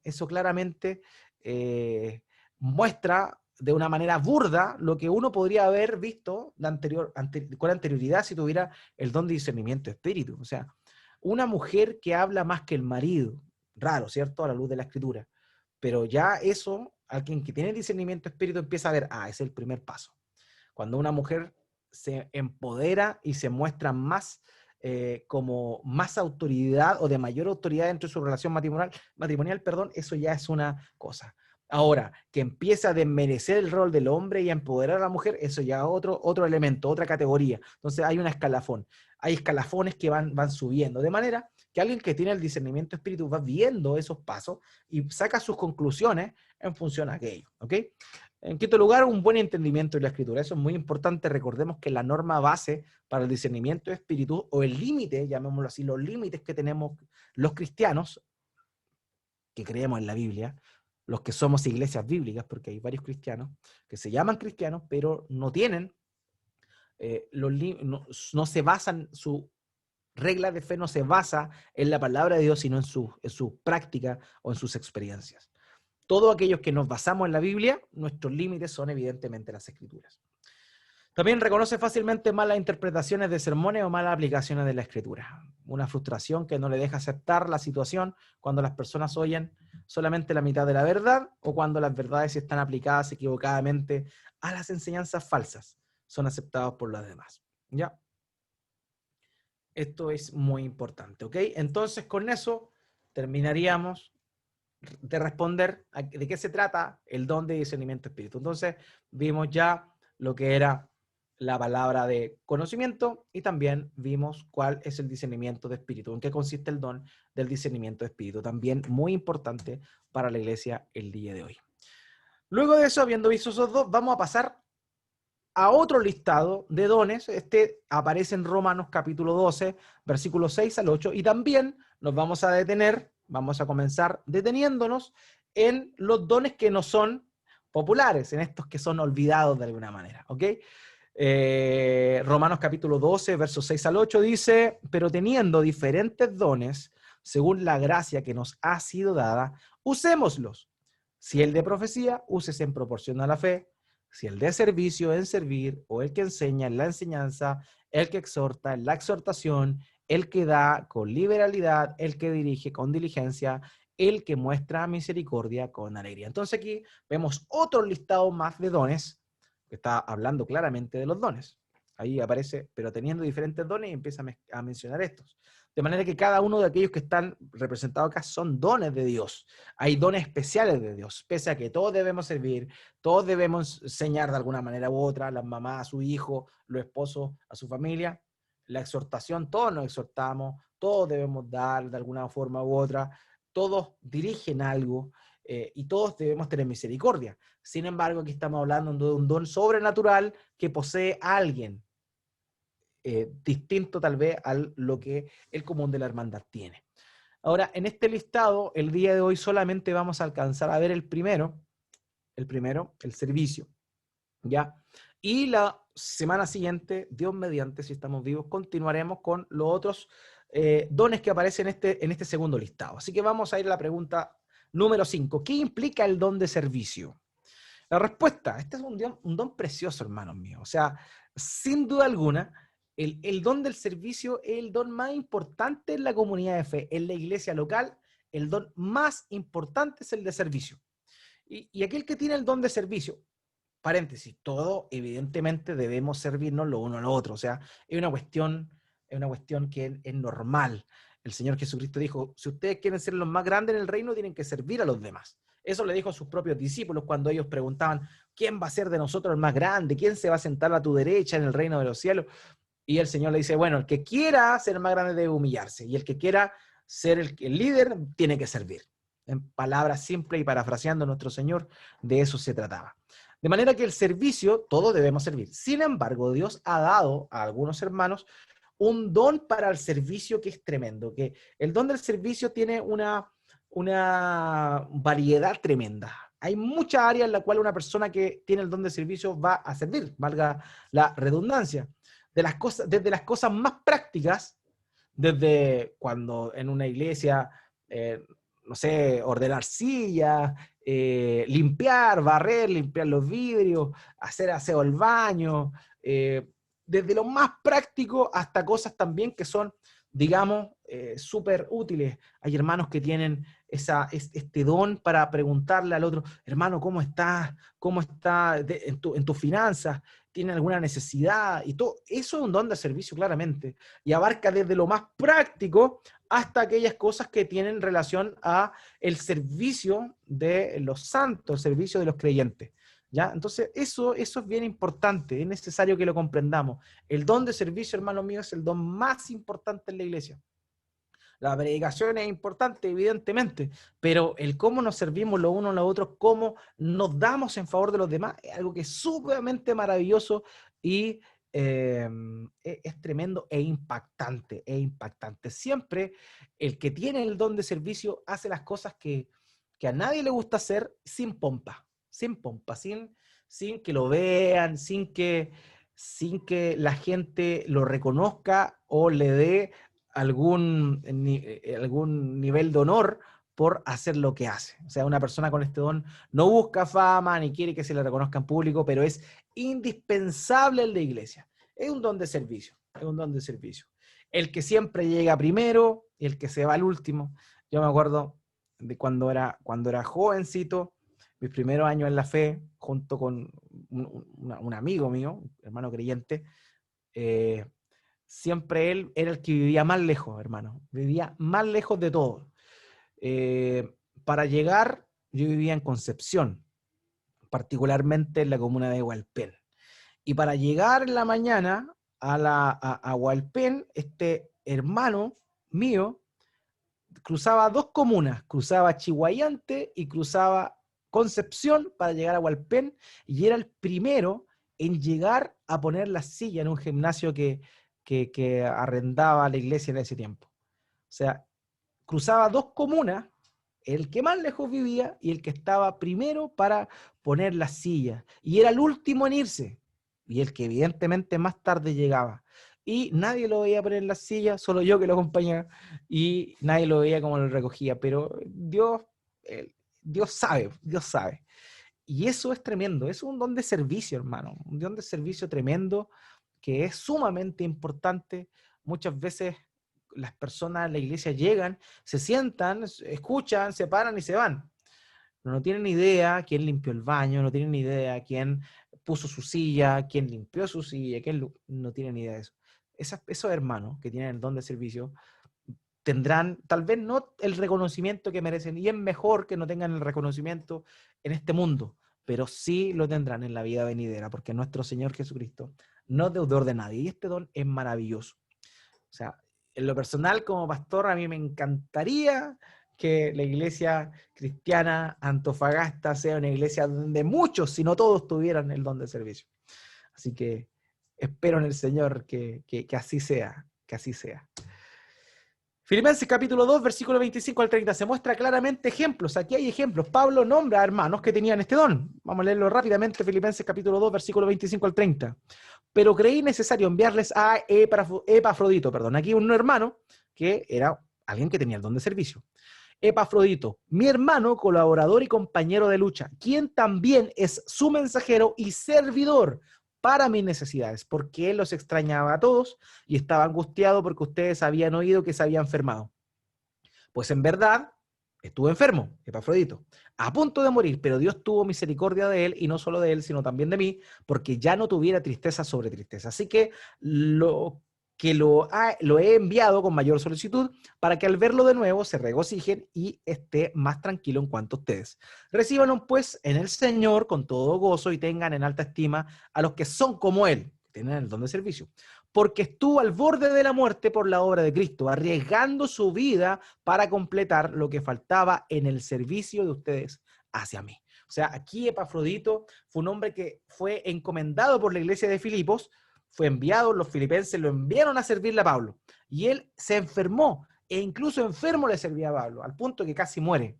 muestra de una manera burda lo que uno podría haber visto con anterioridad si tuviera el don de discernimiento de espíritu. O sea, una mujer que habla más que el marido, raro, ¿cierto? A la luz de la escritura. Pero ya eso, alguien que tiene discernimiento de espíritu empieza a ver, es el primer paso. Cuando una mujer se empodera y se muestra más como más autoridad o de mayor autoridad dentro de su relación matrimonial, eso ya es una cosa. Ahora, que empieza a desmerecer el rol del hombre y a empoderar a la mujer, eso ya es otro elemento, otra categoría. Entonces hay un escalafón. Hay escalafones que van subiendo. De manera que alguien que tiene el discernimiento espíritu va viendo esos pasos y saca sus conclusiones en función a aquello. ¿Ok? En quinto lugar, un buen entendimiento de la escritura. Eso es muy importante. Recordemos que la norma base para el discernimiento de espíritu, o el límite, llamémoslo así, los límites que tenemos los cristianos, que creemos en la Biblia, los que somos iglesias bíblicas, porque hay varios cristianos que se llaman cristianos, pero no tienen, no se basan, su regla de fe no se basa en la palabra de Dios, sino en su práctica o en sus experiencias. Todos aquellos que nos basamos en la Biblia, nuestros límites son evidentemente las Escrituras. También reconoce fácilmente malas interpretaciones de sermones o malas aplicaciones de la Escritura. Una frustración que no le deja aceptar la situación cuando las personas oyen solamente la mitad de la verdad o cuando las verdades están aplicadas equivocadamente a las enseñanzas falsas. Son aceptados por los demás. ¿Ya? Esto es muy importante, ¿ok? Entonces, con eso terminaríamos de responder de qué se trata el don de discernimiento de espíritu. Entonces, vimos ya lo que era la palabra de conocimiento y también vimos cuál es el discernimiento de espíritu, en qué consiste el don del discernimiento de espíritu, también muy importante para la iglesia el día de hoy. Luego de eso, habiendo visto esos dos, vamos a pasar a otro listado de dones. Este aparece en Romanos capítulo 12, versículos 6 al 8, y también nos vamos a detener, vamos a comenzar deteniéndonos en los dones que no son populares, en estos que son olvidados de alguna manera, ¿ok? Romanos capítulo 12, versos 6 al 8 dice, pero teniendo diferentes dones, según la gracia que nos ha sido dada, usémoslos. Si el de profecía, úsese en proporción a la fe. Si el de servicio, en servir, o el que enseña, en la enseñanza, el que exhorta, en la exhortación, el que da con liberalidad, el que dirige con diligencia, el que muestra misericordia con alegría. Entonces aquí vemos otro listado más de dones, que está hablando claramente de los dones. Ahí aparece, pero teniendo diferentes dones, y empieza a mencionar estos. De manera que cada uno de aquellos que están representados acá son dones de Dios. Hay dones especiales de Dios, pese a que todos debemos servir, todos debemos enseñar de alguna manera u otra, las mamás a su hijo, los esposos a su familia. La exhortación, todos nos exhortamos, todos debemos dar de alguna forma u otra, todos dirigen algo y todos debemos tener misericordia. Sin embargo, aquí estamos hablando de un don sobrenatural que posee a alguien, distinto tal vez a lo que el común de la hermandad tiene. Ahora, en este listado, el día de hoy solamente vamos a alcanzar a ver el primero, el servicio, ¿ya? Y la semana siguiente, Dios mediante, si estamos vivos, continuaremos con los otros dones que aparecen en este segundo listado. Así que vamos a ir a la pregunta número 5. ¿Qué implica el don de servicio? La respuesta, este es un don precioso, hermanos míos. O sea, sin duda alguna, el don del servicio es el don más importante en la comunidad de fe. En la iglesia local, el don más importante es el de servicio. Y aquel que tiene el don de servicio, paréntesis, todo evidentemente debemos servirnos lo uno al otro. O sea, es una cuestión que es normal. El Señor Jesucristo dijo, si ustedes quieren ser los más grandes en el reino, tienen que servir a los demás. Eso le dijo a sus propios discípulos cuando ellos preguntaban, ¿quién va a ser de nosotros el más grande? ¿Quién se va a sentar a tu derecha en el reino de los cielos? Y el Señor le dice, bueno, el que quiera ser el más grande debe humillarse, y el que quiera ser el líder tiene que servir. En palabras simples y parafraseando a nuestro Señor, de eso se trataba. De manera que el servicio, todos debemos servir. Sin embargo, Dios ha dado a algunos hermanos un don para el servicio que es tremendo, que el don del servicio tiene una variedad tremenda. Hay muchas áreas en las cuales una persona que tiene el don de servicio va a servir, valga la redundancia. Desde las cosas más prácticas, desde cuando en una iglesia, no sé, ordenar sillas, limpiar, barrer, limpiar los vidrios, hacer aseo al baño, desde lo más práctico hasta cosas también que son, digamos, súper útiles. Hay hermanos que tienen este don para preguntarle al otro, hermano, ¿cómo estás? ¿Cómo está en tus finanzas? ¿Tiene alguna necesidad? Y todo eso es un don de servicio claramente. Y abarca desde lo más práctico hasta aquellas cosas que tienen relación a el servicio de los santos, el servicio de los creyentes. ¿Ya? Entonces, eso es bien importante, es necesario que lo comprendamos. El don de servicio, hermano mío, es el don más importante en la iglesia. La predicación es importante, evidentemente, pero el cómo nos servimos los unos a los otros, cómo nos damos en favor de los demás, es algo que es sumamente maravilloso y es tremendo e impactante, Siempre el que tiene el don de servicio hace las cosas que a nadie le gusta hacer sin pompa, sin que lo vean, sin que la gente lo reconozca o le dé algún nivel de honor por hacer lo que hace. O sea, una persona con este don no busca fama ni quiere que se le reconozca en público, pero es indispensable en la iglesia. Es un don de servicio, El que siempre llega primero y el que se va al último. Yo me acuerdo de cuando era jovencito, mis primeros años en la fe, junto con un amigo mío, un hermano creyente, eh, siempre él era el que vivía más lejos, hermano. Vivía más lejos de todo. Eh, para llegar, yo vivía en Concepción, particularmente en la comuna de Hualpén. Y para llegar en la mañana a Hualpén, este hermano mío cruzaba dos comunas, cruzaba Chihuayante y cruzaba Concepción para llegar a Hualpén, y era el primero en llegar a poner la silla en un gimnasio que arrendaba la iglesia en ese tiempo. O sea, cruzaba dos comunas, el que más lejos vivía y el que estaba primero para poner las sillas. Y era el último en irse, y el que evidentemente más tarde llegaba. Y nadie lo veía poner las sillas, solo yo que lo acompañaba, y nadie lo veía como lo recogía. Pero Dios sabe, Dios sabe. Y eso es tremendo, es un don de servicio, hermano, un don de servicio tremendo que es sumamente importante. Muchas veces las personas en la iglesia llegan, se sientan, escuchan, se paran y se van. No tienen idea quién limpió el baño, no tienen idea quién puso su silla, quién limpió su silla, no tienen idea de eso. Esos hermanos que tienen el don de servicio tendrán tal vez no el reconocimiento que merecen, y es mejor que no tengan el reconocimiento en este mundo, pero sí lo tendrán en la vida venidera, porque nuestro Señor Jesucristo no es deudor de nadie, y este don es maravilloso. O sea, en lo personal, como pastor, a mí me encantaría que la iglesia cristiana Antofagasta sea una iglesia donde muchos, si no todos, tuvieran el don de servicio. Así que espero en el Señor que así sea, que así sea. Filipenses capítulo 2, versículo 25 al 30, se muestra claramente ejemplos. Aquí hay ejemplos. Pablo nombra a hermanos que tenían este don. Vamos a leerlo rápidamente, Filipenses capítulo 2, versículo 25 al 30. Pero creí necesario enviarles a Epafrodito, aquí un hermano que era alguien que tenía el don de servicio. Epafrodito, mi hermano, colaborador y compañero de lucha, quien también es su mensajero y servidor para mis necesidades, porque él los extrañaba a todos y estaba angustiado porque ustedes habían oído que se había enfermado. Pues en verdad estuvo enfermo, Epafrodito, a punto de morir, pero Dios tuvo misericordia de él, y no solo de él, sino también de mí, porque ya no tuviera tristeza sobre tristeza. Así que lo he enviado con mayor solicitud, para que al verlo de nuevo se regocijen y esté más tranquilo en cuanto a ustedes. Recíbanlo pues en el Señor con todo gozo, y tengan en alta estima a los que son como él, que tienen el don de servicio, porque estuvo al borde de la muerte por la obra de Cristo, arriesgando su vida para completar lo que faltaba en el servicio de ustedes hacia mí. O sea, aquí Epafrodito fue un hombre que fue encomendado por la iglesia de Filipos, fue enviado, los filipenses lo enviaron a servirle a Pablo, y él se enfermó, e incluso enfermo le servía a Pablo, al punto que casi muere.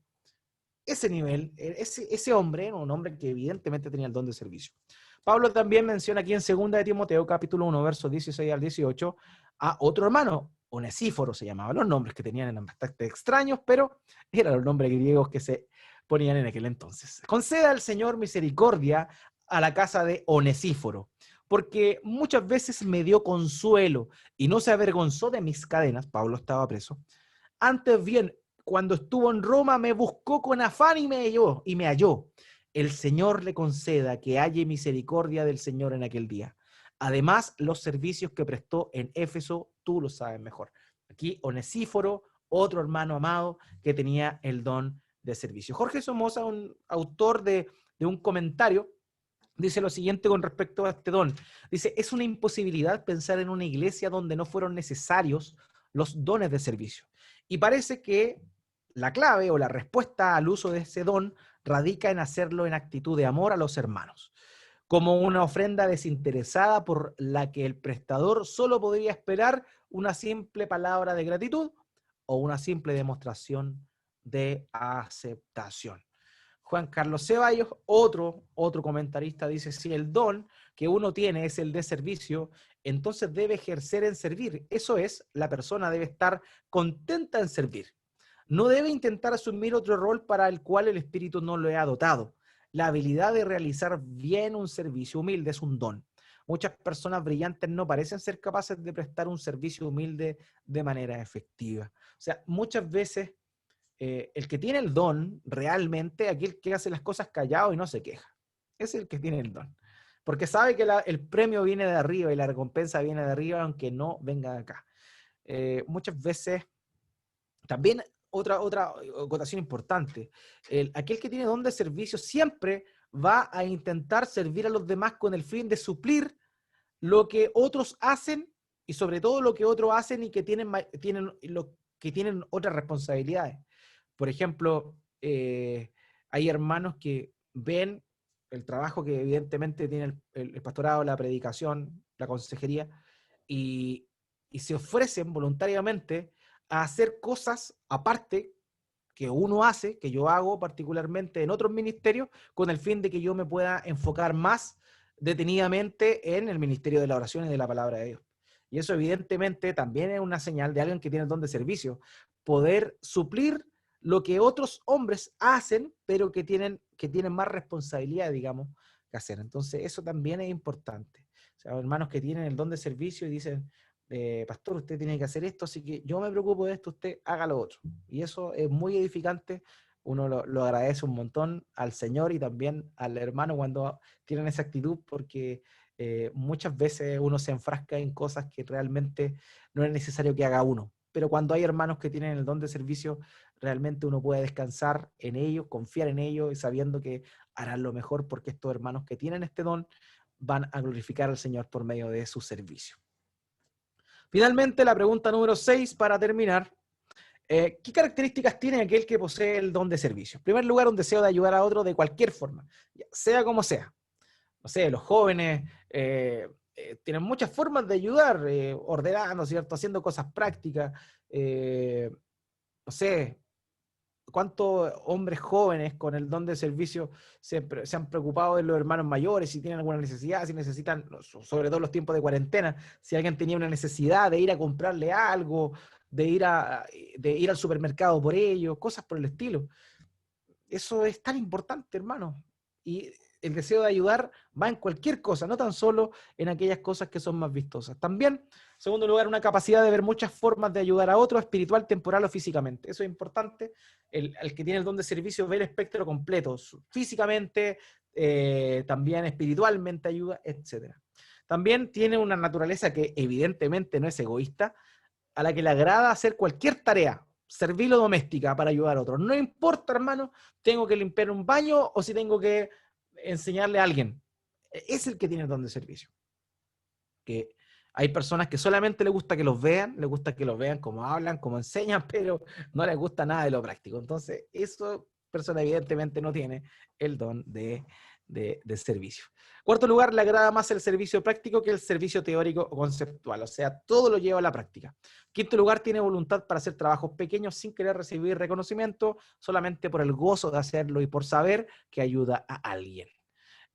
Ese nivel, ese hombre era un hombre que evidentemente tenía el don de servicio. Pablo también menciona aquí en 2 de Timoteo, capítulo 1, versos 16 al 18, a otro hermano, Onesíforo se llamaba. Los nombres que tenían eran bastante extraños, pero eran los nombres griegos que se ponían en aquel entonces. Conceda al Señor misericordia a la casa de Onesíforo, porque muchas veces me dio consuelo y no se avergonzó de mis cadenas. Pablo estaba preso. Antes bien, cuando estuvo en Roma, me buscó con afán y me halló. El Señor le conceda que halle misericordia del Señor en aquel día. Además, los servicios que prestó en Éfeso, tú lo sabes mejor. Aquí Onesíforo, otro hermano amado que tenía el don de servicio. Jorge Somoza, un autor de un comentario, dice lo siguiente con respecto a este don. Dice, es una imposibilidad pensar en una iglesia donde no fueron necesarios los dones de servicio. Y parece que la clave o la respuesta al uso de ese don radica en hacerlo en actitud de amor a los hermanos, como una ofrenda desinteresada por la que el prestador solo podría esperar una simple palabra de gratitud o una simple demostración de aceptación. Juan Carlos Ceballos, otro comentarista, dice, si el don que uno tiene es el de servicio, entonces debe ejercer en servir. Eso es, la persona debe estar contenta en servir. No debe intentar asumir otro rol para el cual el espíritu no lo ha dotado. La habilidad de realizar bien un servicio humilde es un don. Muchas personas brillantes no parecen ser capaces de prestar un servicio humilde de manera efectiva. O sea, muchas veces el que tiene el don, realmente, aquel que hace las cosas callado y no se queja, es el que tiene el don. Porque sabe que el premio viene de arriba y la recompensa viene de arriba, aunque no venga de acá. Muchas veces, también otra acotación importante. Aquel que tiene don de servicio siempre va a intentar servir a los demás con el fin de suplir lo que otros hacen y sobre todo lo que otros hacen y que tienen otras responsabilidades. Por ejemplo, hay hermanos que ven el trabajo que evidentemente tiene el pastorado, la predicación, la consejería, y, y se ofrecen voluntariamente a hacer cosas aparte que uno hace, que yo hago particularmente en otros ministerios, con el fin de que yo me pueda enfocar más detenidamente en el ministerio de la oración y de la palabra de Dios. Y eso evidentemente también es una señal de alguien que tiene el don de servicio, poder suplir lo que otros hombres hacen, pero que tienen más responsabilidad, digamos, que hacer. Entonces eso también es importante. O sea, hermanos que tienen el don de servicio y dicen, pastor, usted tiene que hacer esto, así que yo me preocupo de esto, usted haga lo otro. Y eso es muy edificante, uno lo agradece un montón al Señor y también al hermano cuando tienen esa actitud, porque muchas veces uno se enfrasca en cosas que realmente no es necesario que haga uno. Pero cuando hay hermanos que tienen el don de servicio, realmente uno puede descansar en ellos, confiar en ellos y sabiendo que harán lo mejor porque estos hermanos que tienen este don van a glorificar al Señor por medio de su servicio. Finalmente, la pregunta número 6 para terminar. ¿Qué características tiene aquel que posee el don de servicio? En primer lugar, un deseo de ayudar a otro de cualquier forma, sea como sea. No sé, los jóvenes tienen muchas formas de ayudar, ordenando, ¿cierto? Haciendo cosas prácticas. No sé, cuántos hombres jóvenes con el don de servicio se han preocupado de los hermanos mayores, si tienen alguna necesidad, si necesitan, sobre todo en los tiempos de cuarentena, si alguien tenía una necesidad de ir a comprarle algo, de ir al supermercado por ellos, cosas por el estilo. Eso es tan importante, hermano. Y el deseo de ayudar va en cualquier cosa, no tan solo en aquellas cosas que son más vistosas. También, en segundo lugar, una capacidad de ver muchas formas de ayudar a otro, espiritual, temporal o físicamente. Eso es importante. El que tiene el don de servicio ve el espectro completo, físicamente, también espiritualmente ayuda, etc. También tiene una naturaleza que evidentemente no es egoísta, a la que le agrada hacer cualquier tarea, servil o doméstica, para ayudar a otros. No importa, hermano, tengo que limpiar un baño o si tengo que enseñarle a alguien. Es el que tiene el don de servicio. Que hay personas que solamente les gusta que los vean como hablan, como enseñan, pero no les gusta nada de lo práctico. Entonces, esa persona evidentemente no tiene el don de servicio. Cuarto lugar, le agrada más el servicio práctico que el servicio teórico o conceptual, o sea, todo lo lleva a la práctica. Quinto lugar, tiene voluntad para hacer trabajos pequeños sin querer recibir reconocimiento, solamente por el gozo de hacerlo y por saber que ayuda a alguien.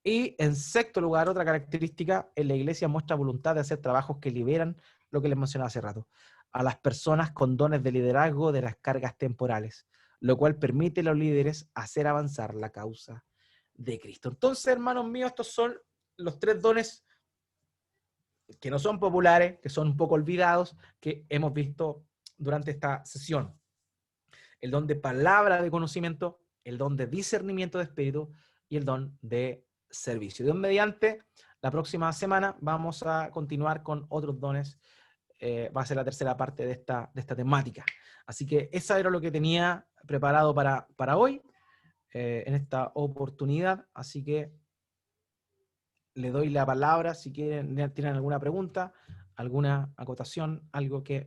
Y en sexto lugar, otra característica, en la iglesia muestra voluntad de hacer trabajos que liberan, lo que les mencionaba hace rato, a las personas con dones de liderazgo de las cargas temporales, lo cual permite a los líderes hacer avanzar la causa de Cristo. Entonces, hermanos míos, estos son los tres dones que no son populares, que son un poco olvidados, que hemos visto durante esta sesión. El don de palabra de conocimiento, el don de discernimiento de espíritu y el don de servicio. Dios mediante, la próxima semana vamos a continuar con otros dones. Va a ser la tercera parte de esta temática. Así que esa era lo que tenía preparado para hoy, en esta oportunidad. Así que le doy la palabra si tienen alguna pregunta, alguna acotación, algo que